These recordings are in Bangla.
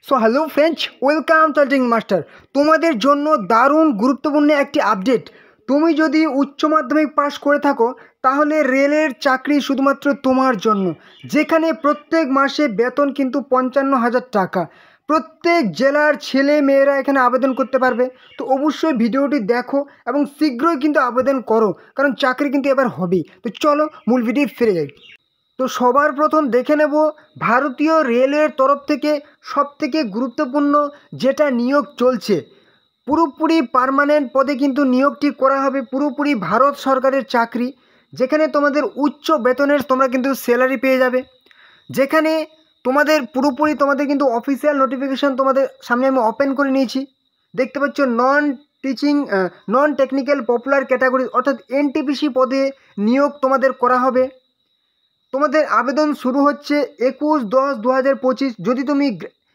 So hello friends, welcome starting master. তোমাদের জন্য দারুণ গুরুত্বপূর্ণ একটি আপডেট। তুমি যদি উচ্চ মাধ্যমিক পাশ করে থাকো তাহলে রেলের চাকরি শুধুমাত্র তোমার জন্য, যেখানে প্রত্যেক মাসে বেতন কিন্তু 55,000 টাকা। প্রত্যেক জেলার ছেলে মেয়েরা এখানে আবেদন করতে পারবে। তো অবশ্যই ভিডিওটি দেখো এবং শীঘ্রই কিন্তু আবেদন করো, কারণ চাকরি কিন্তু এবার হবেই। তো চলো মূল ভিডিও ফিরে যাই। তো সবার প্রথম দেখে নেব ভারতীয় রেলের তরফ থেকে সবথেকে গুরুত্বপূর্ণ যেটা নিয়োগ চলছে। পুরোপুরি পার্মানেন্ট পদে কিন্তু নিয়োগটি করা হবে, পুরোপুরি ভারত সরকারের চাকরি, যেখানে তোমাদের উচ্চ বেতনের তোমরা কিন্তু স্যালারি পেয়ে যাবে। যেখানে তোমাদের পুরোপুরি তোমাদের কিন্তু অফিসিয়াল নোটিফিকেশান তোমাদের সামনে আমি ওপেন করে নিয়েছি। দেখতে পাচ্ছ নন টেকনিক্যাল পপুলার ক্যাটাগরি অর্থাৎ এনটিপিসি পদে নিয়োগ তোমাদের করা হবে। তোমাদের আবেদন শুরু হচ্ছে 21/10/2025। যদি তুমি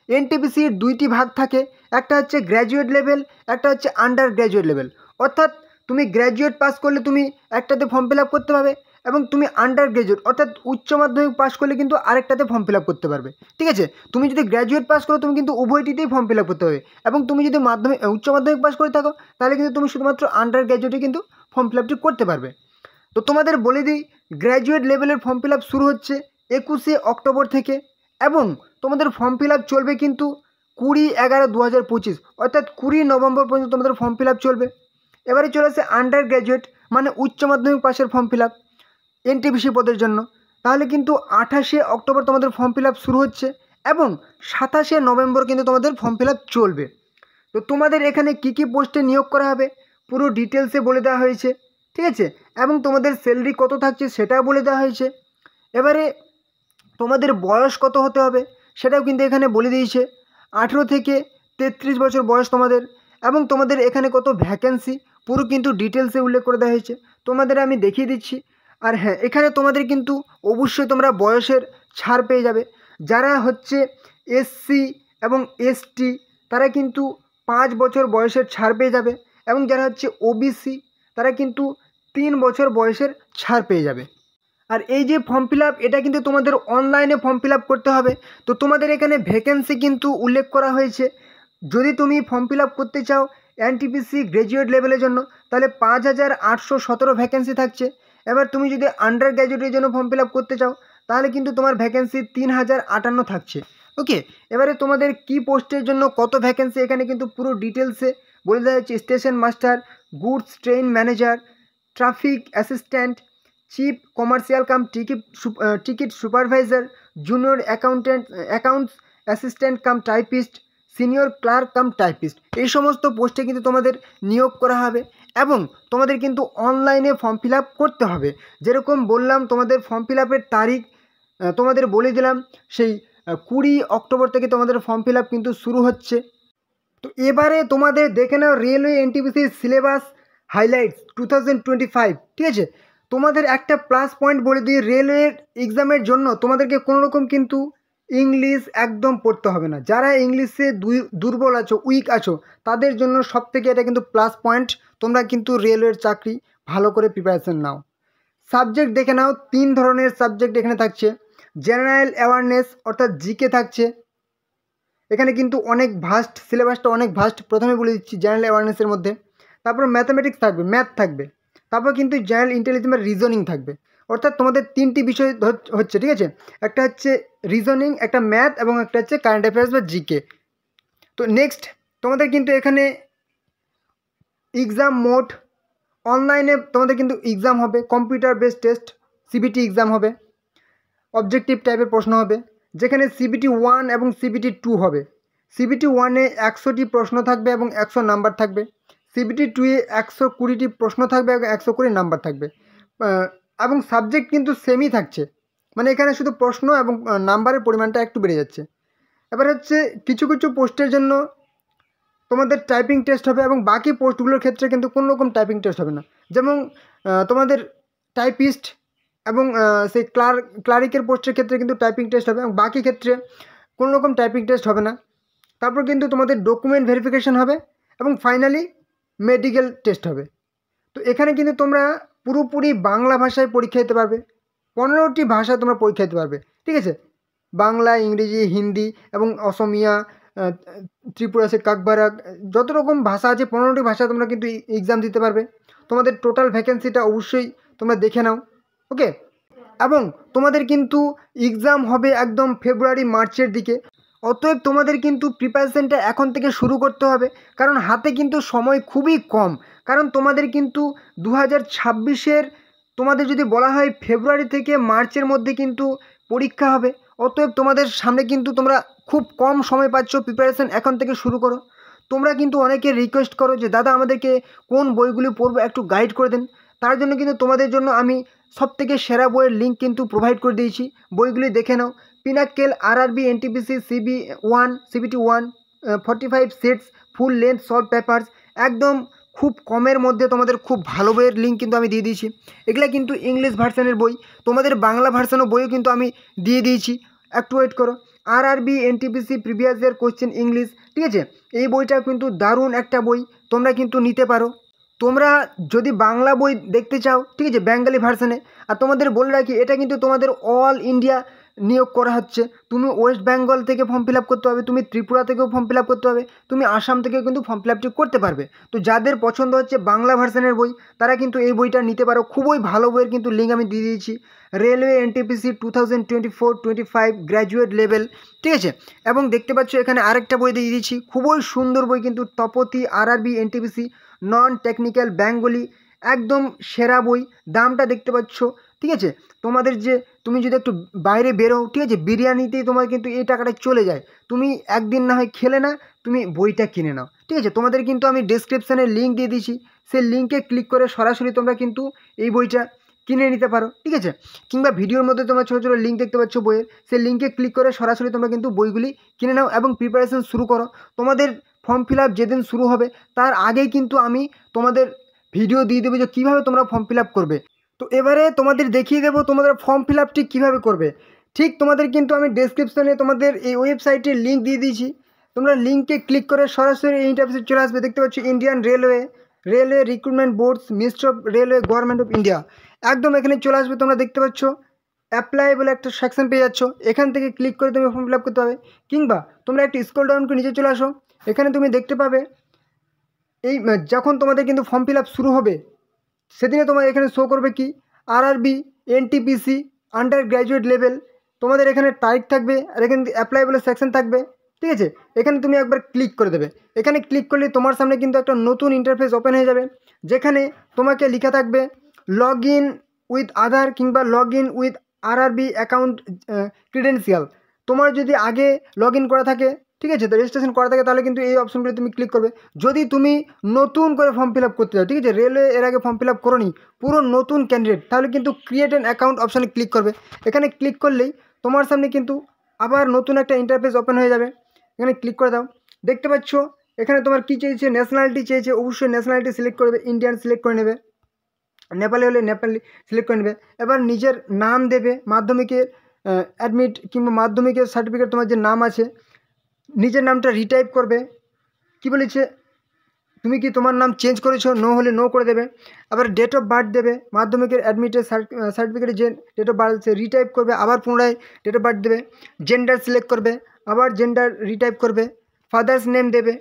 এনটিপিসির দুইটি ভাগ থাকে, একটা হচ্ছে গ্র্যাজুয়েট লেভেল, একটা হচ্ছে আন্ডার গ্র্যাজুয়েট লেভেল। অর্থাৎ তুমি গ্র্যাজুয়েট পাস করলে তুমি একটাতে ফর্ম ফিল আপ করতে পারবে, এবং তুমি আন্ডার গ্র্যাজুয়েট অর্থাৎ উচ্চ মাধ্যমিক পাস করলে কিন্তু আরেকটাতে ফর্ম ফিল আপ করতে পারবে। ঠিক আছে, তুমি যদি গ্র্যাজুয়েট পাস করো তুমি কিন্তু উভয়টিতেই ফর্ম ফিল আপ করতে পারবে, এবং তুমি যদি উচ্চ মাধ্যমিক পাস করে থাকো তাহলে কিন্তু তুমি শুধুমাত্র আন্ডার গ্র্যাজুয়েটে কিন্তু ফর্ম ফিল আপটি করতে পারবে। তো তোমাদের বলে দিই, গ্র্যাজুয়েট লেভেলের ফর্ম ফিল আপ শুরু হচ্ছে 21শে অক্টোবর থেকে, এবং তোমাদের ফর্ম ফিল আপ চলবে কিন্তু 20/11/2025 অর্থাৎ 20 নভেম্বর পর্যন্ত তোমাদের ফর্ম ফিল আপ চলবে। এবারে চলে আসে আন্ডার গ্র্যাজুয়েট মানে উচ্চ মাধ্যমিক পাশের ফর্ম ফিল আপ এনটিপিসি পদের জন্য। তাহলে কিন্তু 28শে অক্টোবর তোমাদের ফর্ম ফিল আপ শুরু হচ্ছে, এবং 27শে নভেম্বর কিন্তু তোমাদের ফর্ম ফিল আপ চলবে। তো তোমাদের এখানে কী কী পোস্টে নিয়োগ করা হবে পুরো ডিটেলসে বলে দেওয়া হয়েছে, ঠিক আছে, এবং তোমাদের স্যালারি কত থাকছে সেটাও বলে দেওয়া হয়েছে। এবারে তোমাদের বয়স কত হতে হবে সেটাও কিন্তু এখানে বলে দিয়েছে, 18 থেকে 33 বছর বয়স তোমাদের, এবং তোমাদের এখানে কত ভ্যাকেন্সি পুরো কিন্তু ডিটেলসে উল্লেখ করে দেওয়া হয়েছে। তোমাদের আমি দেখিয়ে দিচ্ছি। আর হ্যাঁ, এখানে তোমাদের কিন্তু অবশ্যই তোমরা বয়সের ছাড় পেয়ে যাবে। যারা হচ্ছে এসসি এবং এসটি তারা কিন্তু 5 বছর বয়সের ছাড় পেয়ে যাবে, এবং যারা হচ্ছে ওবিসি তারা কিন্তু 3 বছর বয়সের ছাড় পেয়ে যাবে। আর এই যে ফর্ম ফিল আপ, এটা কিন্তু তোমাদের অনলাইনে ফর্ম ফিল আপ করতে হবে। তো তোমাদের এখানে ভ্যাকেন্সি কিন্তু উল্লেখ করা হয়েছে। যদি তুমি ফর্ম ফিল আপ করতে চাও এনটিপিসি গ্র্যাজুয়েট লেভেলের জন্য তাহলে 5,817 ভ্যাকেন্সি থাকছে। এবার তুমি যদি আন্ডার গ্র্যাজুয়েটের জন্য ফর্ম ফিল আপ করতে চাও তাহলে কিন্তু তোমার ভ্যাকেন্সি 3,058 থাকছে। ওকে, এবারে তোমাদের কি পোস্টের জন্য কত ভ্যাকেন্সি এখানে কিন্তু পুরো ডিটেলসে বলে দেওয়া হচ্ছে। Station master, goods train manager, traffic assistant, chief commercial cum ticket supervisor, junior accounts assistant cum typist, senior clerk cum typist, এই সমস্ত পোস্টে কিন্তু তোমাদের নিয়োগ করা হবে, এবং তোমাদের কিন্তু অনলাইনে ফর্ম ফিল আপ করতে হবে। যেরকম বললাম তোমাদের ফর্ম ফিল আপের তারিখ তোমাদের বলে দিলাম, সেই 20 অক্টোবর থেকে তোমাদের ফর্ম ফিল আপ কিন্তু শুরু হচ্ছে। তো এবারে তোমাদের দেখে নাও রেলওয়ে এনটিপিসির সিলেবাস হাইলাইটস 2025। ঠিক আছে, তোমাদের একটা প্লাস পয়েন্ট বলে দিই, রেলওয়ে এক্সামের জন্য তোমাদেরকে কোনো রকম কিন্তু ইংলিশ একদম পড়তে হবে না। যারা ইংলিশে দুর্বল আছো, উইক আছো, তাদের জন্য সবথেকে এটা কিন্তু প্লাস পয়েন্ট। তোমরা কিন্তু রেলওয়ের চাকরি ভালো করে প্রিপারেশন নাও। সাবজেক্ট দেখে নাও, 3 ধরনের সাবজেক্ট এখানে থাকছে। জেনারেল অ্যাওয়ারনেস অর্থাৎ জিকে থাকছে, এখানে কিন্তু অনেক ভাস্ট, সিলেবাসটা অনেক ভাস্ট। প্রথমে বলে দিচ্ছি জেনারেল অ্যাওয়ারনেসের মধ্যে, তারপর ম্যাথামেটিক্স থাকবে, ম্যাথ থাকবে, তারপর কিন্তু জেনারেল ইন্টেলিজেন্স আর রিজনিং থাকবে। অর্থাৎ তোমাদের 3টি বিষয় হচ্ছে, ঠিক আছে, একটা হচ্ছে রিজনিং, একটা ম্যাথ, এবং একটা হচ্ছে কারেন্ট অ্যাফেয়ার্স বা জিকে। তো নেক্সট তোমাদের কিন্তু এখানে এক্সাম মোড, অনলাইনে তোমাদের কিন্তু এক্সাম হবে, computer based test CBT exam হবে, অবজেক্টিভ টাইপের প্রশ্ন হবে, যেখানে CBT 1 এবং CBT 2 হবে। CBT 1-এ 100টি প্রশ্ন থাকবে এবং 100 নাম্বার থাকবে। CBT 2-এ 120টি প্রশ্ন থাকবে এবং 120 নাম্বার থাকবে, এবং সাবজেক্ট কিন্তু সেমই থাকছে, মানে এখানে শুধু প্রশ্ন এবং নাম্বারের পরিমাণটা একটু বেড়ে যাচ্ছে। এবার হচ্ছে কিছু কিছু পোস্টের জন্য তোমাদের টাইপিং টেস্ট হবে, এবং বাকি পোস্টগুলোর ক্ষেত্রে কিন্তু কোনো রকম টাইপিং টেস্ট হবে না। যেমন তোমাদের টাইপিস্ট এবং সেই ক্লারিকের পোস্টের ক্ষেত্রে কিন্তু টাইপিং টেস্ট হবে, এবং বাকি ক্ষেত্রে কোনো রকম টাইপিং টেস্ট হবে না। তারপর কিন্তু তোমাদের ডকুমেন্ট ভেরিফিকেশান হবে, এবং ফাইনালি মেডিকেল টেস্ট হবে। তো এখানে কিন্তু তোমরা পুরোপুরি বাংলা ভাষায় পরীক্ষা দিতে পারবে, 15টি ভাষায় তোমরা পরীক্ষা দিতে পারবে। ঠিক আছে, বাংলা, ইংরেজি, হিন্দি এবং অসমিয়া, ত্রিপুরা আছে, কাকবারাক, যত রকম ভাষা আছে 15টি ভাষা তোমরা কিন্তু এক্সাম দিতে পারবে। তোমাদের টোটাল ভ্যাকেন্সিটা অবশ্যই তোমরা দেখে নাও, ওকে। এবং তোমাদের কিন্তু এক্সাম হবে একদম ফেব্রুয়ারি মার্চের দিকে। অতএব তোমাদের কিন্তু প্রিপারেশানটা এখন থেকে শুরু করতে হবে, কারণ হাতে কিন্তু সময় খুবই কম। কারণ তোমাদের কিন্তু 2026-এর তোমাদের যদি বলা হয় ফেব্রুয়ারি থেকে মার্চের মধ্যে কিন্তু পরীক্ষা হবে। অতএব তোমাদের সামনে কিন্তু তোমরা খুব কম সময় পাচ্ছ, প্রিপারেশান এখন থেকে শুরু করো। তোমরা কিন্তু অনেকে রিকোয়েস্ট করো যে দাদা আমাদেরকে কোন বইগুলি পড়বো একটু গাইড করে দেন। তার জন্য কিন্তু তোমাদের জন্য আমি সবথেকে সেরা বইয়ের লিঙ্ক কিন্তু প্রোভাইড করে দিয়েছি, বইগুলি দেখে নাও। Pinnacle, RRB, NTPC, CBT 1, 45 sets, full length solve papers, একদম খুব কমের মধ্যে তোমাদের খুব ভালো বইয়ের লিঙ্ক কিন্তু আমি দিয়ে দিয়েছি। এগুলা কিন্তু ইংলিশ ভার্সানের বই, তোমাদের বাংলা ভার্সানের বইও কিন্তু আমি দিয়ে দিয়েছি, একটু ওয়েট করো। RRB, NTPC, previous year question English, ঠিক আছে। এই বইটা কিন্তু দারুণ একটা বই, তোমরা কিন্তু নিতে পারো। তোমরা যদি বাংলা বই দেখতে চাও, ঠিক আছে, বেঙ্গলি ভার্সানে, আর তোমাদের বলে রাখি এটা কিন্তু তোমাদের অল ইন্ডিয়া নিয়োগ করা হচ্ছে। তুমি ওয়েস্ট বেঙ্গল থেকে ফর্ম ফিল আপ করতে হবে, তুমি ত্রিপুরা থেকেও ফর্ম ফিল আপ করতে হবে, তুমি আসাম থেকেও কিন্তু ফর্ম ফিল আপটি করতে পারবে। তো যাদের পছন্দ হচ্ছে বাংলা ভার্সানের বই তারা কিন্তু এই বইটা নিতে পারো, খুবই ভালো বইয়ের কিন্তু লিঙ্ক আমি দিয়ে দিয়েছি। রেলওয়ে এনটিপিসি 2024-25 গ্র্যাজুয়েট লেভেল, ঠিক আছে। এবং দেখতে পাচ্ছ এখানে আরেকটা বই দিয়ে দিয়েছি, খুবই সুন্দর বই কিন্তু, Tapati RRB NTPC non technical Bengali, একদম সেরা বই। দামটা দেখতে পাচ্ছ, ঠিক আছে। তোমাদের যে তুমি যদি একটু বাইরে বেরো, ঠিক আছে, বিরিয়ানিতেই তোমার কিন্তু এই টাকাটা চলে যায়। তুমি একদিন না হয় খেলে না, তুমি বইটা কিনে নাও, ঠিক আছে। তোমাদের কিন্তু আমি ডেসক্রিপশানে লিঙ্ক দিয়ে দিয়েছি, সেই লিঙ্কে ক্লিক করে সরাসরি তোমরা কিন্তু এই বইটা কিনে নিতে পারো, ঠিক আছে। কিংবা ভিডিওর মধ্যে তোমরা ছোটো ছোটো লিঙ্ক দেখতে পাচ্ছ বইয়ের, সেই লিঙ্কে ক্লিক করে সরাসরি তোমরা কিন্তু বইগুলি কিনে নাও এবং প্রিপারেশন শুরু করো। তোমাদের ফর্ম ফিল আপ যেদিন শুরু হবে তার আগেই কিন্তু আমি তোমাদের ভিডিও দিয়ে দেবো যে কীভাবে তোমরা ফর্ম ফিল আপ করবে। তো এবারে তোমাদের দেখিয়ে দেবো তোমাদের ফর্ম ফিল আপটি কীভাবে করবে। ঠিক তোমাদের কিন্তু আমি ডেসক্রিপশনে তোমাদের এই ওয়েবসাইটের লিঙ্ক দিয়ে দিয়েছি, তোমরা লিঙ্কে ক্লিক করে সরাসরি এই ইন্টারফেসে চলে আসবে। দেখতে পাচ্ছ Indian railway recruitment boards, ministry of railway, government of India, একদম এখানে চলে আসবে। তোমরা দেখতে পাচ্ছ অ্যাপ্লাই বলে একটা সেকশন পেয়ে যাচ্ছ, এখান থেকে ক্লিক করে তুমি ফর্ম ফিল আপ করতে হবে। কিংবা তোমরা একটু স্ক্রল ডাউন করে নিচে চলে আসো, এখানে তুমি দেখতে পাবে এই যখন তোমাদের কিন্তু ফর্ম ফিল আপ শুরু হবে সেদিনে তোমার এখানে শো করবে কি RRB NTPC under graduate level, তোমাদের এখানে তারিখ থাকবে আর এখানে অ্যাপ্লাই বলে সেকশন থাকবে, ঠিক আছে। এখানে তুমি একবার ক্লিক করে দেবে, এখানে ক্লিক করলে তোমার সামনে কিন্তু একটা নতুন ইন্টারফেস ওপেন হয়ে যাবে, যেখানে তোমাকে লেখা থাকবে লগ ইন উইথ আধার কিংবা log in with RRB account credential. তোমার যদি আগে লগ ইন করা থাকে, ঠিক আছে, তো রেজিস্ট্রেশন করা থাকে, তাহলে কিন্তু এই অপশনগুলো তুমি ক্লিক করবে। যদি তুমি নতুন করে ফর্ম ফিল আপ করতে চাও, ঠিক আছে, রেলওয়ে এর আগে ফর্ম ফিল আপ করোনি, পুরো নতুন ক্যান্ডিডেট, তাহলে কিন্তু ক্রিয়েট অ্যান অ্যাকাউন্ট অপশানে ক্লিক করবে। এখানে ক্লিক করলেই তোমার সামনে কিন্তু আবার নতুন একটা ইন্টারফেস ওপেন হয়ে যাবে, এখানে ক্লিক করে দাও। দেখতে পাচ্ছ এখানে তোমার কী চেয়েছে, ন্যাশনালিটি চেয়েছে, অবশ্যই ন্যাশনালিটি সিলেক্ট করবে, ইন্ডিয়ান সিলেক্ট করে নেবে, নেপালি হলে নেপালি সিলেক্ট করে নেবে। এবার নিজের নাম দেবে, মাধ্যমিকের অ্যাডমিট কিংবা মাধ্যমিকের সার্টিফিকেট তোমার যে নাম আছে নিজের নামটা রিটাইপ করবে। কি বলেছে, তুমি কি তোমার নাম চেঞ্জ করেছো, নো হলে নো করে দেবে। আবার ডেট অফ বার্থ দেবে, মাধ্যমিকের অ্যাডমিটের সার্টিফিকেটে যে ডেট অফ বার্থ আছে রিটাইপ করবে, আবার পুনরায় ডেট অফ বার্থ দেবে। জেন্ডার সিলেক্ট করবে, আবার জেন্ডার রিটাইপ করবে। ফাদার্স নেম দেবে,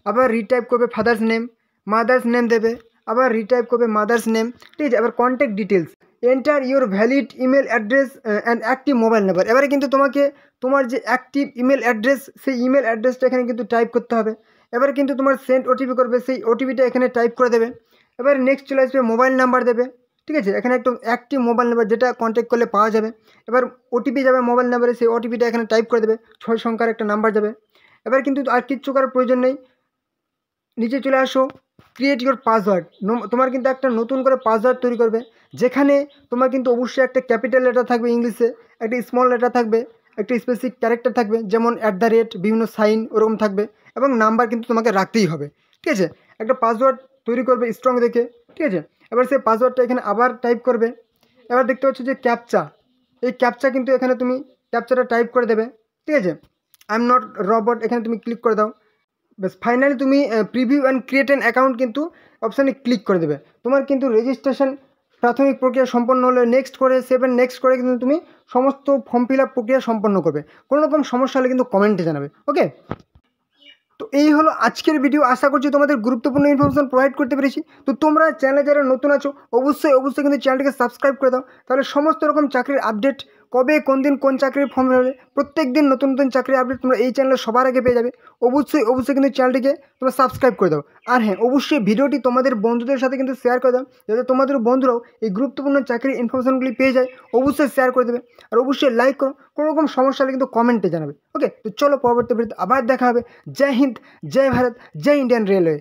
আবার রিটাইপ করবে ফাদার্স নেম। মাদার্স নেম দেবে, আবার রিটাইপ করবে মাদার্স নেম, ঠিক আছে। আবার contact details, enter your valid email address and active mobile number. এবারে কিন্তু তোমাকে তোমার যে অ্যাক্টিভ ইমেল অ্যাড্রেস সেই ইমেল অ্যাড্রেসটা এখানে কিন্তু টাইপ করতে হবে। এবারে কিন্তু তোমার সেন্ড ওটিপি করবে, সেই ওটিপিটা এখানে টাইপ করে দেবে। এবার নেক্সট চলে আসবে মোবাইল নাম্বার দেবে, ঠিক আছে, এখানে একটু অ্যাক্টিভ মোবাইল নাম্বার যেটা কন্ট্যাক্ট করলে পাওয়া যাবে। এবার ওটিপি যাবে মোবাইল নাম্বারে, সেই ওটিপিটা এখানে টাইপ করে দেবে, 6 সংখ্যার একটা নাম্বার যাবে। এবার কিন্তু আর কিচ্ছু করার প্রয়োজন নেই, নিচে চলে আসো, ক্রিয়েট ইউর পাসওয়ার্ড। তোমার কিন্তু একটা নতুন করে পাসওয়ার্ড তৈরি করবে, যেখানে তোমার কিন্তু অবশ্যই একটা ক্যাপিটাল লেটার থাকবে ইংলিশে, একটা স্মল লেটার থাকবে, একটা স্পেসিফিক ক্যারেক্টার থাকবে, যেমন @ বিভিন্ন সাইন ওরকম থাকবে, এবং নাম্বার কিন্তু তোমাকে রাখতেই হবে, ঠিক আছে। একটা পাসওয়ার্ড তৈরি করবে স্ট্রং দেখে, ঠিক আছে। এবার সেই পাসওয়ার্ডটা এখানে আবার টাইপ করবে। এবার দেখতে পাচ্ছ যে ক্যাপচা, এই ক্যাপচা কিন্তু এখানে তুমি ক্যাপচাটা টাইপ করে দেবে, ঠিক আছে। আই এম নট রবট, এখানে তুমি ক্লিক করে দাও। বাস ফাইনালি তুমি preview and create an account কিন্তু অপশানে ক্লিক করে দেবে। তোমার কিন্তু রেজিস্ট্রেশন প্রাথমিক প্রক্রিয়া সম্পন্ন হলে নেক্সট করে নেক্সট করে কিন্তু তুমি সমস্ত ফর্ম ফিল আপ প্রক্রিয়া সম্পন্ন করবে। কোনো রকম সমস্যা হলে কিন্তু কমেন্টে জানাবে, ওকে। তো এই হলো আজকের ভিডিও। আশা করছি তোমাদের গুরুত্বপূর্ণ ইনফরমেশন প্রোভাইড করতে পেরেছি। তো তোমরা চ্যানেলে যারা নতুন আছো অবশ্যই কিন্তু চ্যানেলটিকে সাবস্ক্রাইব করে দাও, তাহলে সমস্ত রকম চাকরির আপডেট, কবে কোন দিন কোন চাকরির ফর্ম বেরোবে, প্রত্যেক দিন নতুন নতুন চাকরির আপডেট তোমরা এই চ্যানেলে সবার আগে পেয়ে যাবে। অবশ্যই কিন্তু চ্যানেলটিকে তোমরা সাবস্ক্রাইব করে দাও। আর হ্যাঁ, অবশ্যই ভিডিওটি তোমাদের বন্ধুদের সাথে কিন্তু শেয়ার করে দাও, যাতে তোমাদের বন্ধুরাও এই গুরুত্বপূর্ণ চাকরির ইনফরমেশনগুলি পেয়ে যায়। অবশ্যই শেয়ার করে দেবে, আর অবশ্যই লাইক করো। কোনো রকম সমস্যা হলে কিন্তু কমেন্টে জানাবে। ওকে, তো চলো পরবর্তী ভিডিওতে আবার দেখা হবে। জয় হিন্দ, জয় ভারত, জয় ইন্ডিয়ান রেলওয়ে।